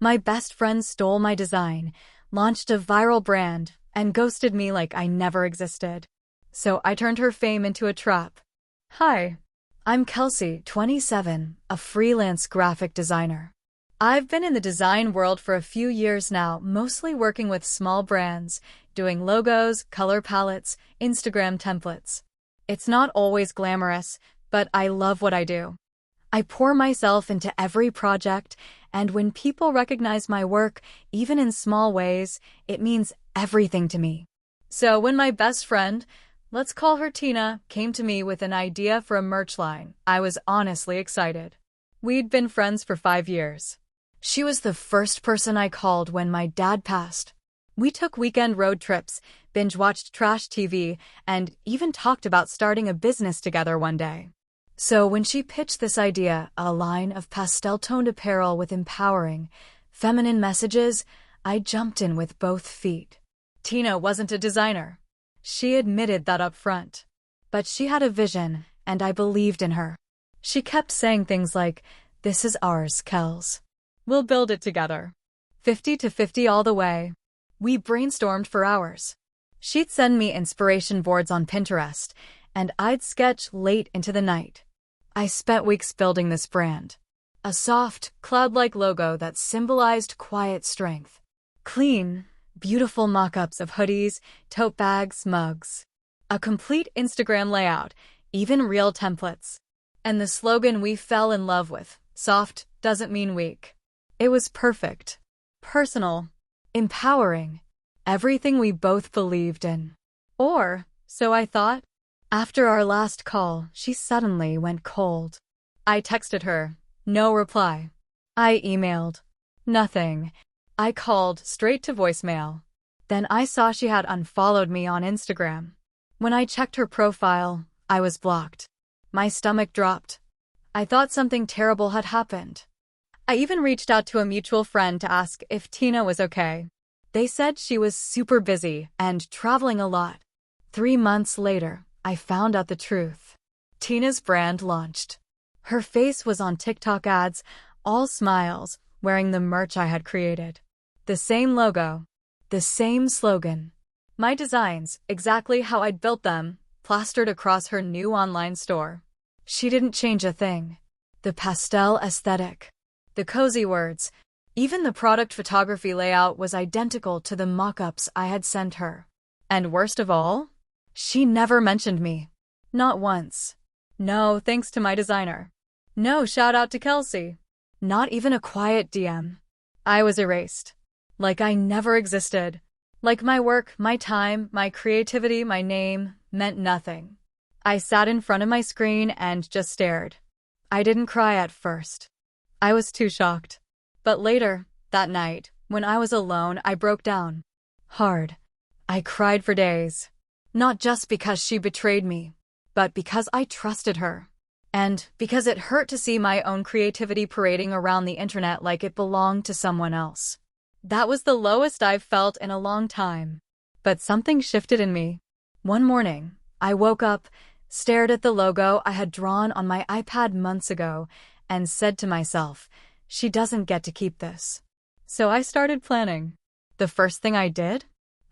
My best friend stole my design, launched a viral brand, and ghosted me like I never existed. So I turned her fame into a trap. Hi, I'm Kelsey, 27, a freelance graphic designer. I've been in the design world for a few years now, mostly working with small brands, doing logos, color palettes, Instagram templates. It's not always glamorous, but I love what I do. I pour myself into every project, and when people recognize my work, even in small ways, it means everything to me. So when my best friend, let's call her Tina, came to me with an idea for a merch line, I was honestly excited. We'd been friends for 5 years. She was the first person I called when my dad passed. We took weekend road trips, binge-watched trash TV, and even talked about starting a business together one day. So when she pitched this idea, a line of pastel-toned apparel with empowering, feminine messages, I jumped in with both feet. Tina wasn't a designer. She admitted that up front. But she had a vision, and I believed in her. She kept saying things like, "This is ours, Kels. We'll build it together. 50 to 50 all the way." We brainstormed for hours. She'd send me inspiration boards on Pinterest, and I'd sketch late into the night. I spent weeks building this brand. A soft, cloud-like logo that symbolized quiet strength. Clean, beautiful mock-ups of hoodies, tote bags, mugs. A complete Instagram layout, even real templates. And the slogan we fell in love with, soft doesn't mean weak. It was perfect. Personal. Empowering. Everything we both believed in. Or, so I thought. After our last call, she suddenly went cold. I texted her. No reply. I emailed. Nothing. I called straight to voicemail. Then I saw she had unfollowed me on Instagram. When I checked her profile, I was blocked. My stomach dropped. I thought something terrible had happened. I even reached out to a mutual friend to ask if Tina was okay. They said she was super busy and traveling a lot. 3 months later, I found out the truth. Tina's brand launched. Her face was on TikTok ads, all smiles, wearing the merch I had created. The same logo. The same slogan. My designs, exactly how I'd built them, plastered across her new online store. She didn't change a thing. The pastel aesthetic. The cozy words. Even the product photography layout was identical to the mock-ups I had sent her. And worst of all, she never mentioned me. Not once. No thanks to my designer. No shout out to Kelsey. Not even a quiet DM. I was erased. Like I never existed. Like my work, my time, my creativity, my name meant nothing. I sat in front of my screen and just stared. I didn't cry at first. I was too shocked. But later, that night, when I was alone, I broke down. Hard. I cried for days. Not just because she betrayed me, but because I trusted her. And because it hurt to see my own creativity parading around the internet like it belonged to someone else. That was the lowest I've felt in a long time. But something shifted in me. One morning, I woke up, stared at the logo I had drawn on my iPad months ago, and said to myself, she doesn't get to keep this. So I started planning. The first thing I did?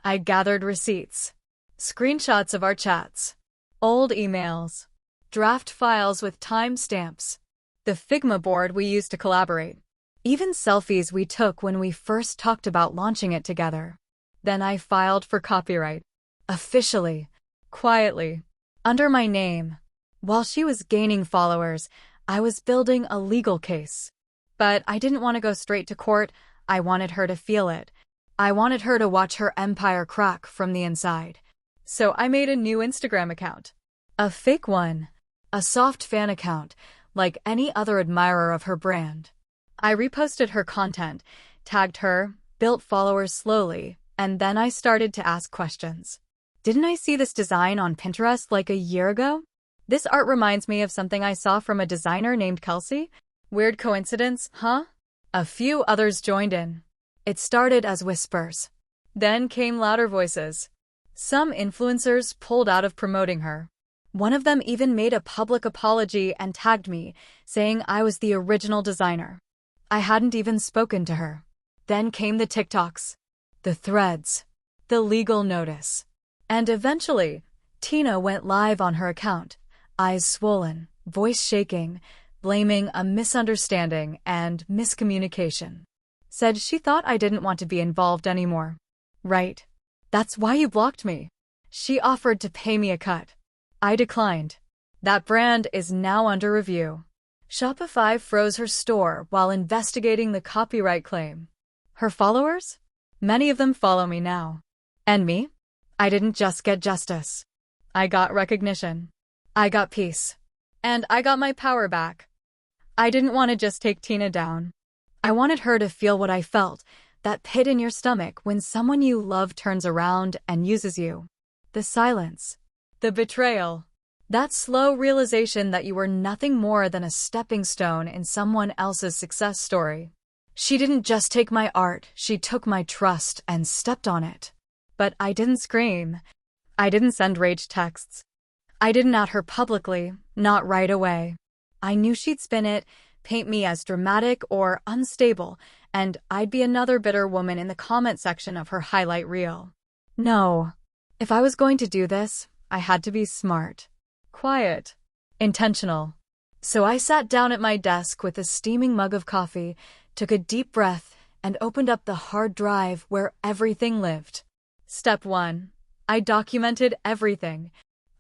I gathered receipts. Screenshots of our chats. Old emails. Draft files with timestamps. The Figma board we used to collaborate. Even selfies we took when we first talked about launching it together. Then I filed for copyright. Officially. Quietly. Under my name. While she was gaining followers, I was building a legal case. But I didn't want to go straight to court. I wanted her to feel it. I wanted her to watch her empire crack from the inside. So I made a new Instagram account. A fake one. A soft fan account, like any other admirer of her brand. I reposted her content, tagged her, built followers slowly, and then I started to ask questions. Didn't I see this design on Pinterest like a year ago? This art reminds me of something I saw from a designer named Kelsey. Weird coincidence, huh? A few others joined in. It started as whispers. Then came louder voices. Some influencers pulled out of promoting her. One of them even made a public apology and tagged me, saying I was the original designer. I hadn't even spoken to her. Then came the TikToks, the threads, the legal notice. And eventually, Tina went live on her account, eyes swollen, voice shaking, blaming a misunderstanding and miscommunication. Said she thought I didn't want to be involved anymore. Right. That's why you blocked me. She offered to pay me a cut. I declined. That brand is now under review. Shopify froze her store while investigating the copyright claim. Her followers? Many of them follow me now. And me? I didn't just get justice. I got recognition. I got peace. And I got my power back. I didn't want to just take Tina down. I wanted her to feel what I felt, that pit in your stomach when someone you love turns around and uses you. The silence. The betrayal. That slow realization that you were nothing more than a stepping stone in someone else's success story. She didn't just take my art, she took my trust and stepped on it. But I didn't scream. I didn't send rage texts. I didn't at her publicly, not right away. I knew she'd spin it, paint me as dramatic or unstable, and I'd be another bitter woman in the comment section of her highlight reel. No. If I was going to do this, I had to be smart. Quiet. Intentional. So I sat down at my desk with a steaming mug of coffee, took a deep breath, and opened up the hard drive where everything lived. Step 1. I documented everything.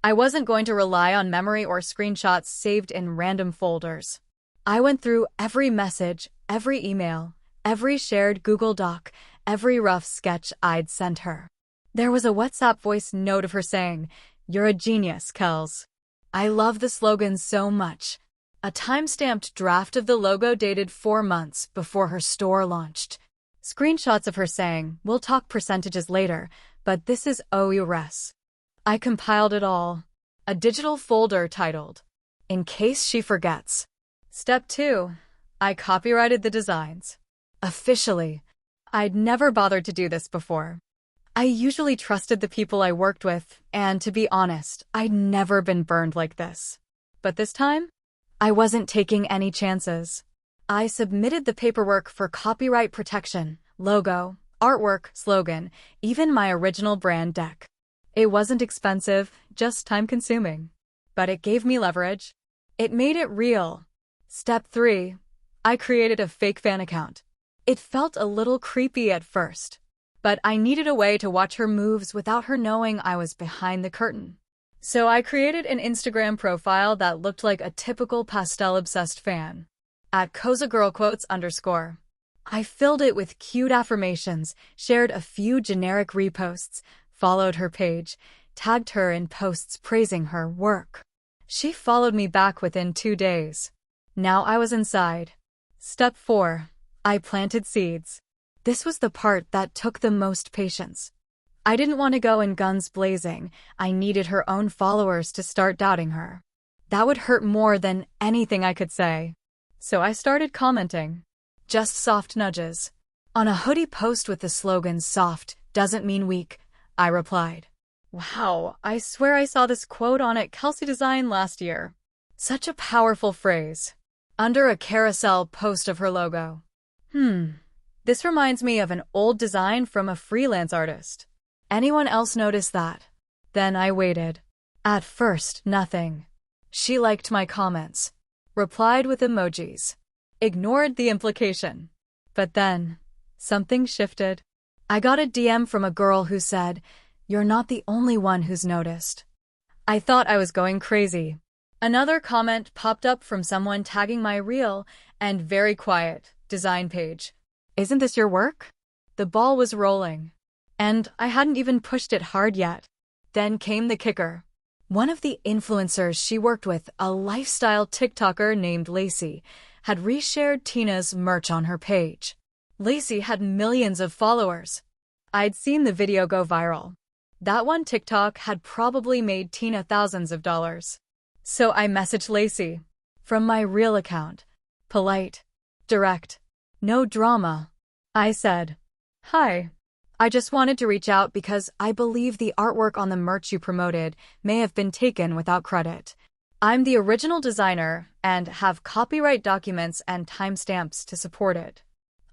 I wasn't going to rely on memory or screenshots saved in random folders. I went through every message, every email, every shared Google Doc, every rough sketch I'd sent her. There was a WhatsApp voice note of her saying, "You're a genius, Kels." I love the slogan so much. A time-stamped draft of the logo dated 4 months before her store launched. Screenshots of her saying, "We'll talk percentages later, but this is OURS." I compiled it all. A digital folder titled, "In Case She Forgets." Step 2. I copyrighted the designs. Officially. I'd never bothered to do this before. I usually trusted the people I worked with, and to be honest, I'd never been burned like this. But this time, I wasn't taking any chances. I submitted the paperwork for copyright protection, logo, artwork, slogan, even my original brand deck. It wasn't expensive, just time-consuming. But it gave me leverage. It made it real. Step 3. I created a fake fan account. It felt a little creepy at first. But I needed a way to watch her moves without her knowing I was behind the curtain. So I created an Instagram profile that looked like a typical pastel-obsessed fan. At @CozaGirlQuotes_. I filled it with cute affirmations, shared a few generic reposts, followed her page, tagged her in posts praising her work. She followed me back within 2 days. Now I was inside. Step 4. I planted seeds. This was the part that took the most patience. I didn't want to go in guns blazing. I needed her own followers to start doubting her. That would hurt more than anything I could say. So I started commenting. Just soft nudges. On a hoodie post with the slogan "Soft doesn't mean weak," I replied. Wow, I swear I saw this quote on at Kelsey Design last year. Such a powerful phrase. Under a carousel post of her logo. This reminds me of an old design from a freelance artist. Anyone else notice that? Then I waited. At first, nothing. She liked my comments, replied with emojis, ignored the implication. But then, something shifted. I got a DM from a girl who said, "You're not the only one who's noticed." I thought I was going crazy. Another comment popped up from someone tagging my reel and very quiet design page. "Isn't this your work?" The ball was rolling. And I hadn't even pushed it hard yet. Then came the kicker. One of the influencers she worked with, a lifestyle TikToker named Lacey, had reshared Tina's merch on her page. Lacey had millions of followers. I'd seen the video go viral. That one TikTok had probably made Tina thousands of dollars. So I messaged Lacey. From my real account. Polite. Direct. No drama. I said, "Hi. I just wanted to reach out because I believe the artwork on the merch you promoted may have been taken without credit. I'm the original designer and have copyright documents and timestamps to support it.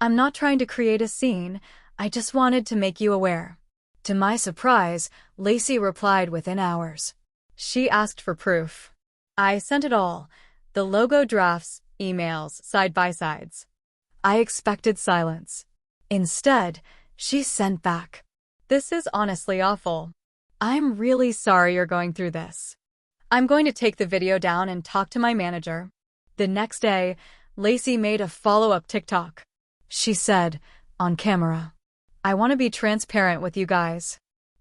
I'm not trying to create a scene, I just wanted to make you aware. To my surprise, Lacey replied within hours. She asked for proof. I sent it all. The logo drafts, emails, side-by-sides. I expected silence. Instead, she sent back. This is honestly awful. I'm really sorry you're going through this. I'm going to take the video down and talk to my manager. The next day, Lacey made a follow-up TikTok. She said, on camera, I want to be transparent with you guys.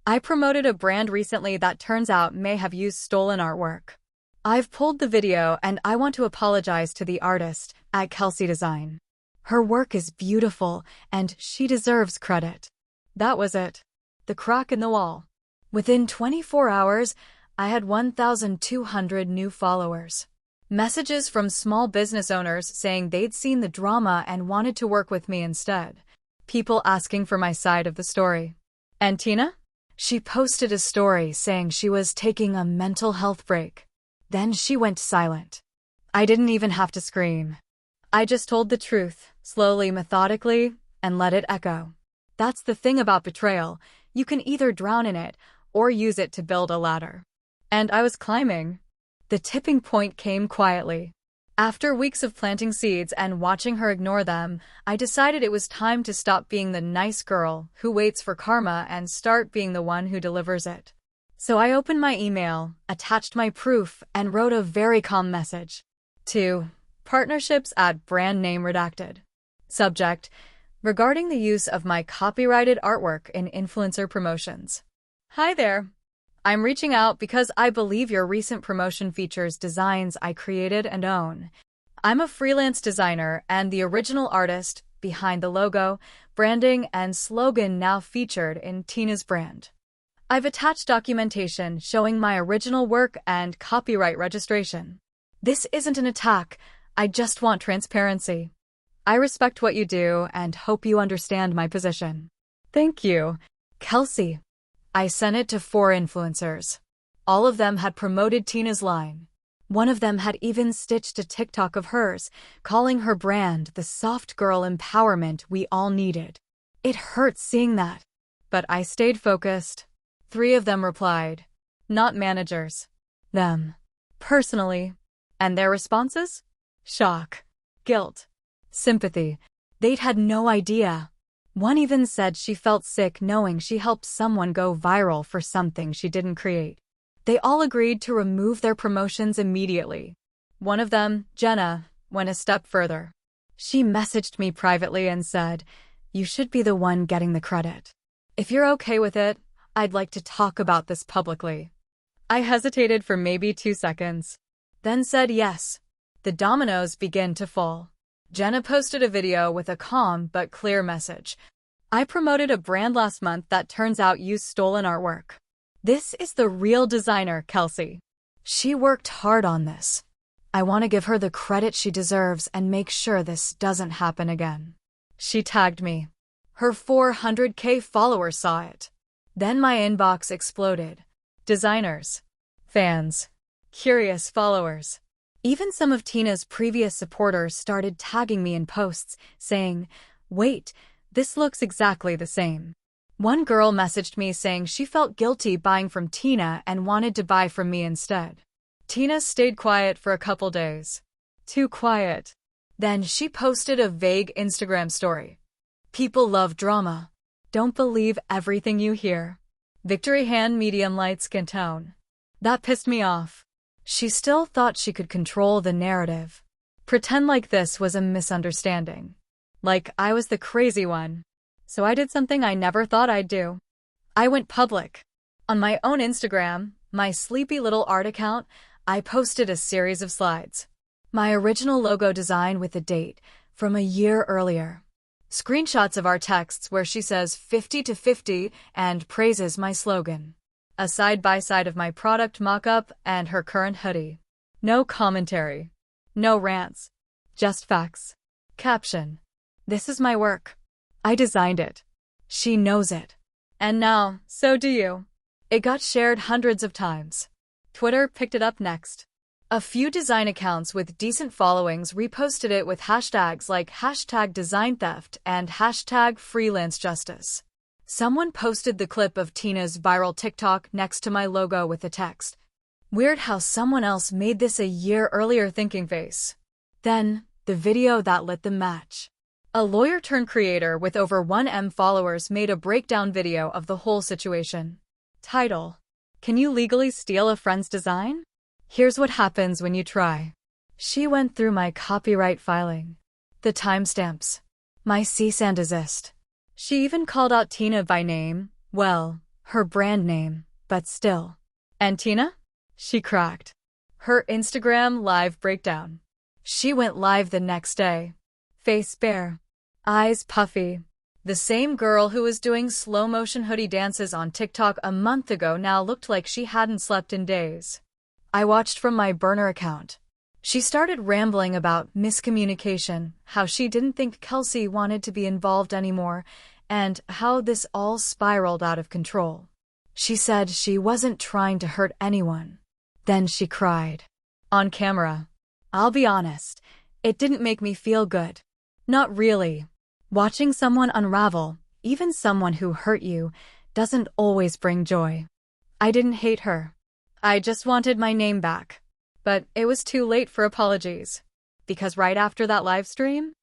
I promoted a brand recently that turns out may have used stolen artwork. I've pulled the video and I want to apologize to the artist at Kelsey Design. Her work is beautiful and she deserves credit. That was it. The crack in the wall. Within 24 hours, I had 1,200 new followers. Messages from small business owners saying they'd seen the drama and wanted to work with me instead. People asking for my side of the story. And Tina? She posted a story saying she was taking a mental health break. Then she went silent. I didn't even have to scream. I just told the truth, slowly, methodically, and let it echo. That's the thing about betrayal. You can either drown in it or use it to build a ladder. And I was climbing. The tipping point came quietly. After weeks of planting seeds and watching her ignore them, I decided it was time to stop being the nice girl who waits for karma and start being the one who delivers it. So I opened my email, attached my proof, and wrote a very calm message. To Partnerships at Brand Name Redacted. Subject: regarding the use of my copyrighted artwork in influencer promotions. Hi there. I'm reaching out because I believe your recent promotion features designs I created and own. I'm a freelance designer and the original artist behind the logo, branding, and slogan now featured in Tina's brand. I've attached documentation showing my original work and copyright registration. This isn't an attack, I just want transparency. I respect what you do and hope you understand my position. Thank you, Kelsey. I sent it to 4 influencers. All of them had promoted Tina's line. One of them had even stitched a TikTok of hers, calling her brand the soft girl empowerment we all needed. It hurts seeing that. But I stayed focused. 3 of them replied. Not managers. Them. Personally. And their responses? Shock. Guilt. Sympathy. They'd had no idea. One even said she felt sick knowing she helped someone go viral for something she didn't create. They all agreed to remove their promotions immediately. One of them, Jenna, went a step further. She messaged me privately and said, "You should be the one getting the credit. If you're okay with it, I'd like to talk about this publicly." I hesitated for maybe 2 seconds, then said yes. The dominoes began to fall. Jenna posted a video with a calm but clear message. I promoted a brand last month that turns out used stolen artwork. This is the real designer, Kelsey. She worked hard on this. I want to give her the credit she deserves and make sure this doesn't happen again. She tagged me. Her 400K followers saw it. Then my inbox exploded. Designers, fans, curious followers. Even some of Tina's previous supporters started tagging me in posts, saying, "Wait, this looks exactly the same." One girl messaged me saying she felt guilty buying from Tina and wanted to buy from me instead. Tina stayed quiet for a couple days. Too quiet. Then she posted a vague Instagram story. People love drama. Don't believe everything you hear. Victory hand, medium light skin tone. That pissed me off. She still thought she could control the narrative. Pretend like this was a misunderstanding. Like I was the crazy one. So I did something I never thought I'd do. I went public. On my own Instagram, my sleepy little art account, I posted a series of slides. My original logo design with the date from a year earlier. Screenshots of our texts where she says 50 to 50 and praises my slogan. A side-by-side of my product mock-up and her current hoodie. No commentary. No rants. Just facts. Caption: this is my work. I designed it. She knows it. And now, so do you. It got shared hundreds of times. Twitter picked it up next. A few design accounts with decent followings reposted it with hashtags like hashtag design theft and hashtag freelance justice. Someone posted the clip of Tina's viral TikTok next to my logo with the text, "Weird how someone else made this a year earlier thinking face." Then, the video that lit the match. A lawyer-turned-creator with over 1M followers made a breakdown video of the whole situation. Title: Can you legally steal a friend's design? Here's what happens when you try. She went through my copyright filing, the timestamps, my cease and desist. She even called out Tina by name, well, her brand name, but still. And Tina? She cracked. Her Instagram live breakdown. She went live the next day. Face bare, eyes puffy. The same girl who was doing slow-motion hoodie dances on TikTok a month ago now looked like she hadn't slept in days. I watched from my burner account. She started rambling about miscommunication, how she didn't think Kelsey wanted to be involved anymore, and how this all spiraled out of control. She said she wasn't trying to hurt anyone. Then she cried. On camera. I'll be honest, it didn't make me feel good. Not really. Watching someone unravel, even someone who hurt you, doesn't always bring joy. I didn't hate her. I just wanted my name back. But it was too late for apologies. Because right after that live stream,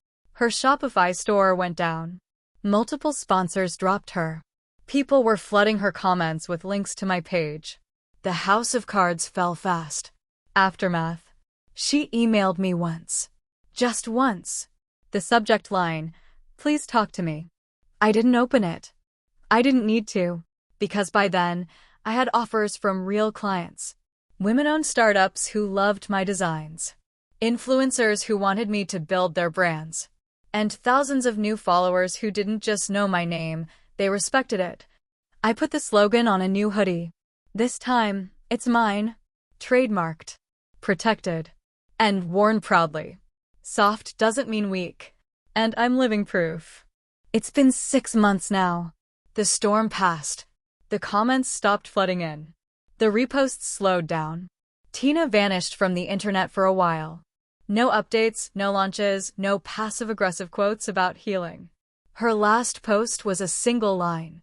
her Shopify store went down. Multiple sponsors dropped her. People were flooding her comments with links to my page. The house of cards fell fast. Aftermath. She emailed me once. Just once. The subject line, "Please talk to me." I didn't open it. I didn't need to, because by then, I had offers from real clients. Women-owned startups who loved my designs. Influencers who wanted me to build their brands. And thousands of new followers who didn't just know my name, they respected it. I put the slogan on a new hoodie. This time, it's mine. Trademarked. Protected. And worn proudly. Soft doesn't mean weak. And I'm living proof. It's been 6 months now. The storm passed. The comments stopped flooding in. The reposts slowed down. Tina vanished from the internet for a while. No updates, no launches, no passive-aggressive quotes about healing. Her last post was a single line.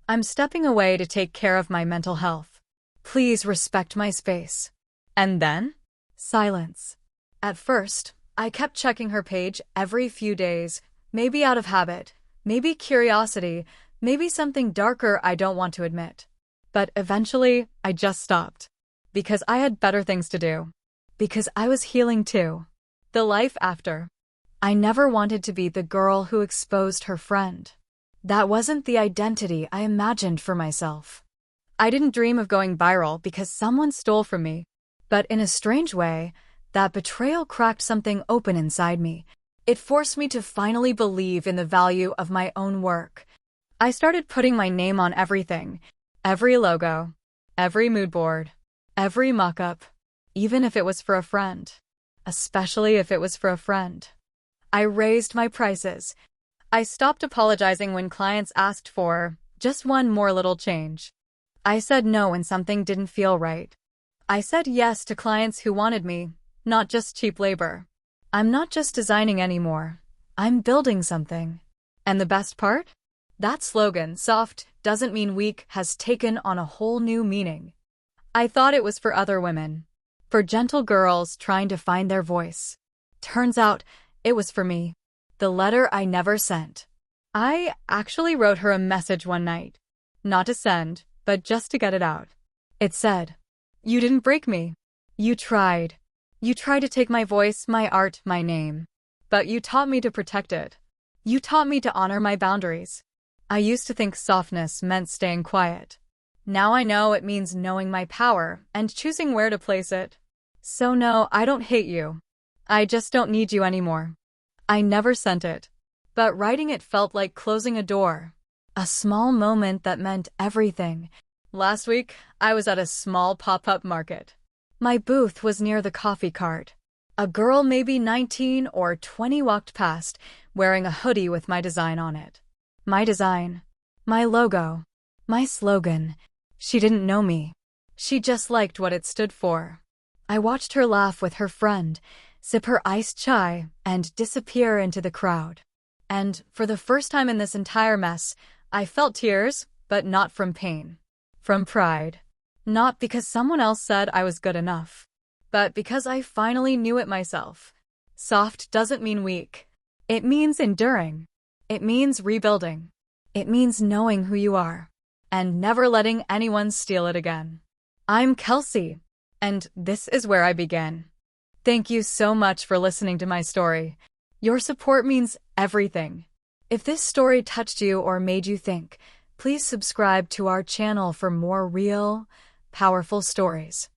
"I'm stepping away to take care of my mental health. Please respect my space." And then? Silence. At first, I kept checking her page every few days, maybe out of habit, maybe curiosity, maybe something darker I don't want to admit. But eventually, I just stopped. Because I had better things to do. Because I was healing too. The life after. I never wanted to be the girl who exposed her friend. That wasn't the identity I imagined for myself. I didn't dream of going viral because someone stole from me. But in a strange way, that betrayal cracked something open inside me. It forced me to finally believe in the value of my own work. I started putting my name on everything. Every logo. Every mood board. Every mock-up. Even if it was for a friend. Especially if it was for a friend. I raised my prices. I stopped apologizing when clients asked for just one more little change. I said no when something didn't feel right. I said yes to clients who wanted me, not just cheap labor. I'm not just designing anymore. I'm building something. And the best part? That slogan, "Soft doesn't mean weak," has taken on a whole new meaning. I thought it was for other women. For gentle girls trying to find their voice. Turns out, it was for me. The letter I never sent. I actually wrote her a message one night. Not to send, but just to get it out. It said, "You didn't break me. You tried. You tried to take my voice, my art, my name. But you taught me to protect it. You taught me to honor my boundaries. I used to think softness meant staying quiet. Now I know it means knowing my power and choosing where to place it. So no, I don't hate you. I just don't need you anymore." I never sent it. But writing it felt like closing a door. A small moment that meant everything. Last week, I was at a small pop-up market. My booth was near the coffee cart. A girl maybe 19 or 20 walked past, wearing a hoodie with my design on it. My design. My logo. My slogan. She didn't know me. She just liked what it stood for. I watched her laugh with her friend, sip her iced chai, and disappear into the crowd. And for the first time in this entire mess, I felt tears, but not from pain. From pride. Not because someone else said I was good enough, but because I finally knew it myself. Soft doesn't mean weak. It means enduring. It means rebuilding. It means knowing who you are and never letting anyone steal it again. I'm Kelsey, and this is where I begin. Thank you so much for listening to my story. Your support means everything. If this story touched you or made you think, please subscribe to our channel for more real, powerful stories.